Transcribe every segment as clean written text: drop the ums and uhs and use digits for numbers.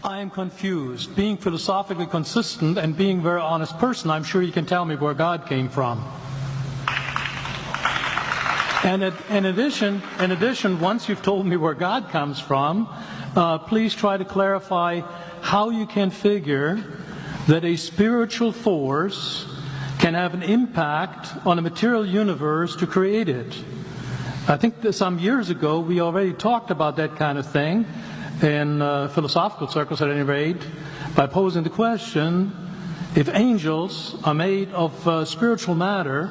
I am confused. Being philosophically consistent and being a very honest person, I'm sure you can tell me where God came from. And in addition, once you've told me where God comes from, please try to clarify how you can figure that a spiritual force can have an impact on a material universe to create it. I think that some years ago we already talked about that kind of thing in philosophical circles at any rate, by posing the question, if angels are made of spiritual matter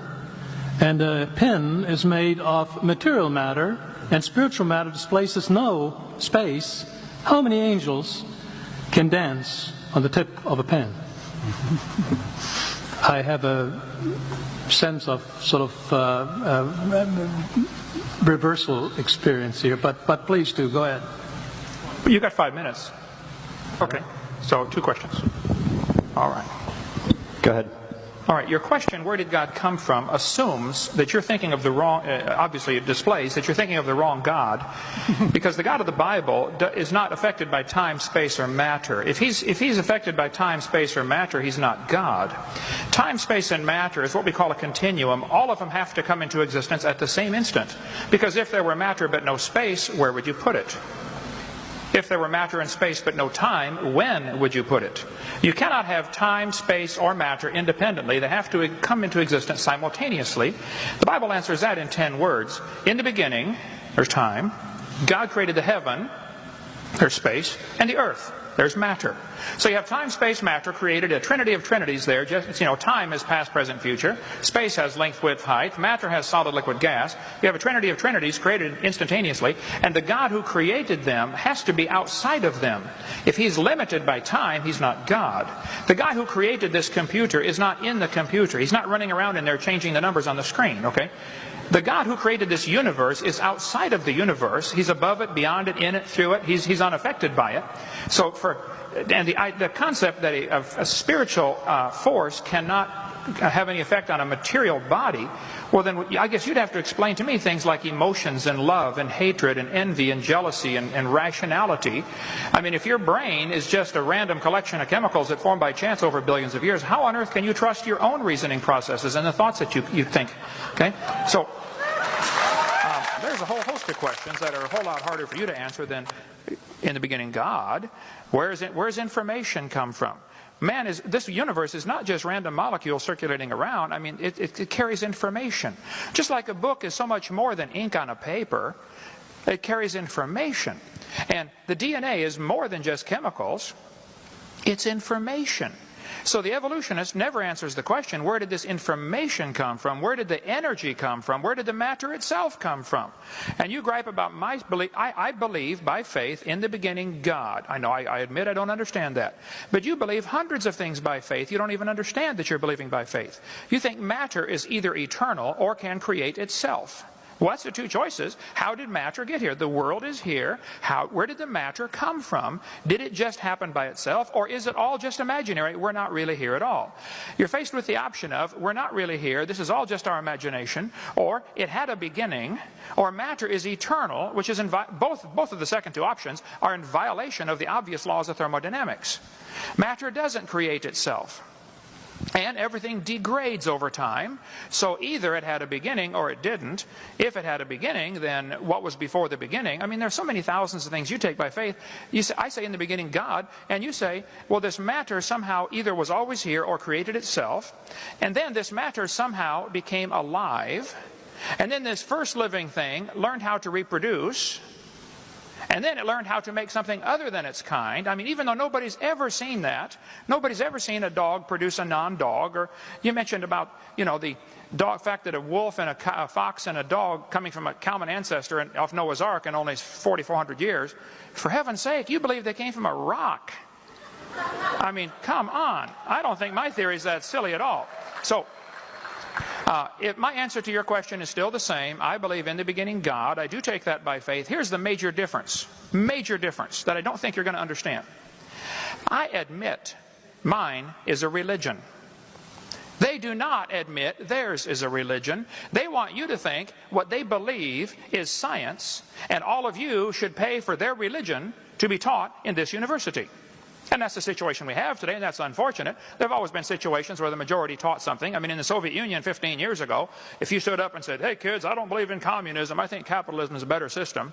and a pen is made of material matter and spiritual matter displaces no space, how many angels can dance on the tip of a pen? I have a sense of sort of reversal experience here, but please do, go ahead. You got 5 minutes. Okay, so 2 questions. All right. Go ahead. All right, your question, where did God come from, assumes that you're thinking of the wrong, obviously it displays that you're thinking of the wrong God, because the God of the Bible is not affected by time, space, or matter. If he's affected by time, space, or matter, he's not God. Time, space, and matter is what we call a continuum. All of them have to come into existence at the same instant, because if there were matter but no space, where would you put it? If there were matter and space but no time, when would you put it? You cannot have time, space, or matter independently. They have to come into existence simultaneously. The Bible answers that in 10 words. In the beginning, there's time. God created the heaven, there's space, and the earth, there's matter. So you have time, space, matter created, a trinity of trinities there. Just, time is past, present, future. Space has length, width, height. Matter has solid, liquid, gas. You have a trinity of trinities created instantaneously. And the God who created them has to be outside of them. If he's limited by time, he's not God. The guy who created this computer is not in the computer. He's not running around in there changing the numbers on the screen, okay? The God who created this universe is outside of the universe. He's above it, beyond it, in it, through it. He's unaffected by it. So the concept that a spiritual force cannot have any effect on a material body, well then I guess you'd have to explain to me things like emotions and love and hatred and envy and jealousy and rationality. I mean, if your brain is just a random collection of chemicals that form by chance over billions of years, how on earth can you trust your own reasoning processes and the thoughts that you think? Okay, so there's a whole host of questions that are a whole lot harder for you to answer than, in the beginning, God. Where's information come from? This universe is not just random molecules circulating around. I mean, it carries information. Just like a book is so much more than ink on a paper, it carries information. And the DNA is more than just chemicals. It's information. So the evolutionist never answers the question, where did this information come from? Where did the energy come from? Where did the matter itself come from? And you gripe about my belief. I believe by faith in the beginning God. I know, I admit I don't understand that. But you believe hundreds of things by faith. You don't even understand that you're believing by faith. You think matter is either eternal or can create itself. Well, that's the 2 choices. How did matter get here? The world is here. Where did the matter come from? Did it just happen by itself? Or is it all just imaginary? We're not really here at all. You're faced with the option of, we're not really here, this is all just our imagination, or it had a beginning, or matter is eternal, which is both of the second 2 options are in violation of the obvious laws of thermodynamics. Matter doesn't create itself. And everything degrades over time. So either it had a beginning or it didn't. If it had a beginning, then what was before the beginning? I mean, there's so many thousands of things you take by faith. I say in the beginning God, and you say, well, this matter somehow either was always here or created itself. And then this matter somehow became alive. And then this first living thing learned how to reproduce. And then it learned how to make something other than its kind. I mean, even though nobody's ever seen that, nobody's ever seen a dog produce a non-dog. Or you mentioned about, the fact that a wolf and a fox and a dog coming from a common ancestor off Noah's Ark in only 4,400 years. For heaven's sake, you believe they came from a rock. I mean, come on. I don't think my theory is that silly at all. So, if my answer to your question is still the same, I believe in the beginning God. I do take that by faith. Here's the major difference that I don't think you're going to understand. I admit mine is a religion. They do not admit theirs is a religion. They want you to think what they believe is science, and all of you should pay for their religion to be taught in this university. And that's the situation we have today, and that's unfortunate. There have always been situations where the majority taught something. I mean, in the Soviet Union 15 years ago, if you stood up and said, hey kids, I don't believe in communism, I think capitalism is a better system,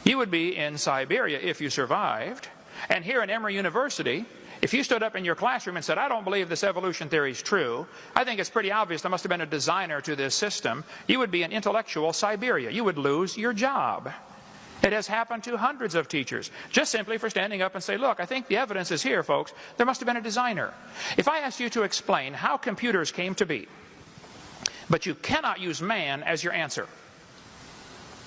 you would be in Siberia if you survived. And here in Emory University, if you stood up in your classroom and said, I don't believe this evolution theory is true, I think it's pretty obvious there must have been a designer to this system, you would be in intellectual Siberia. You would lose your job. It has happened to hundreds of teachers, just simply for standing up and say, look, I think the evidence is here, folks. There must have been a designer. If I asked you to explain how computers came to be, but you cannot use man as your answer,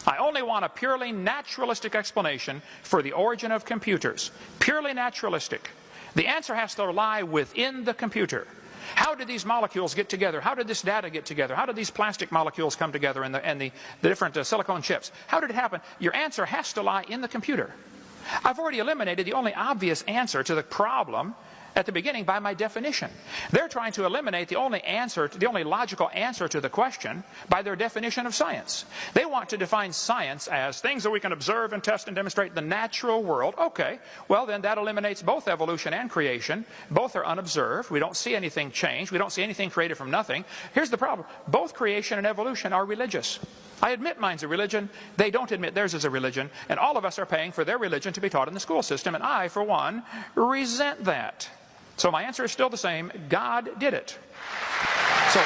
I only want a purely naturalistic explanation for the origin of computers. Purely naturalistic. The answer has to lie within the computer. How did these molecules get together? How did this data get together? How did these plastic molecules come together and the different silicone chips? How did it happen? Your answer has to lie in the computer. I've already eliminated the only obvious answer to the problem at the beginning by my definition. They're trying to eliminate the only logical answer to the question by their definition of science. They want to define science as things that we can observe and test and demonstrate in the natural world. Okay, well then that eliminates both evolution and creation. Both are unobserved. We don't see anything change. We don't see anything created from nothing. Here's the problem. Both creation and evolution are religious. I admit mine's a religion. They don't admit theirs is a religion. And all of us are paying for their religion to be taught in the school system. And I, for one, resent that. So my answer is still the same. God did it. So,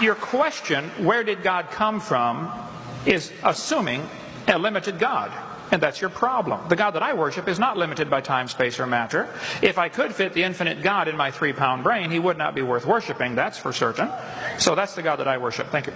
your question, where did God come from, is assuming a limited God. And that's your problem. The God that I worship is not limited by time, space, or matter. If I could fit the infinite God in my 3-pound brain, he would not be worth worshiping, that's for certain. So that's the God that I worship. Thank you.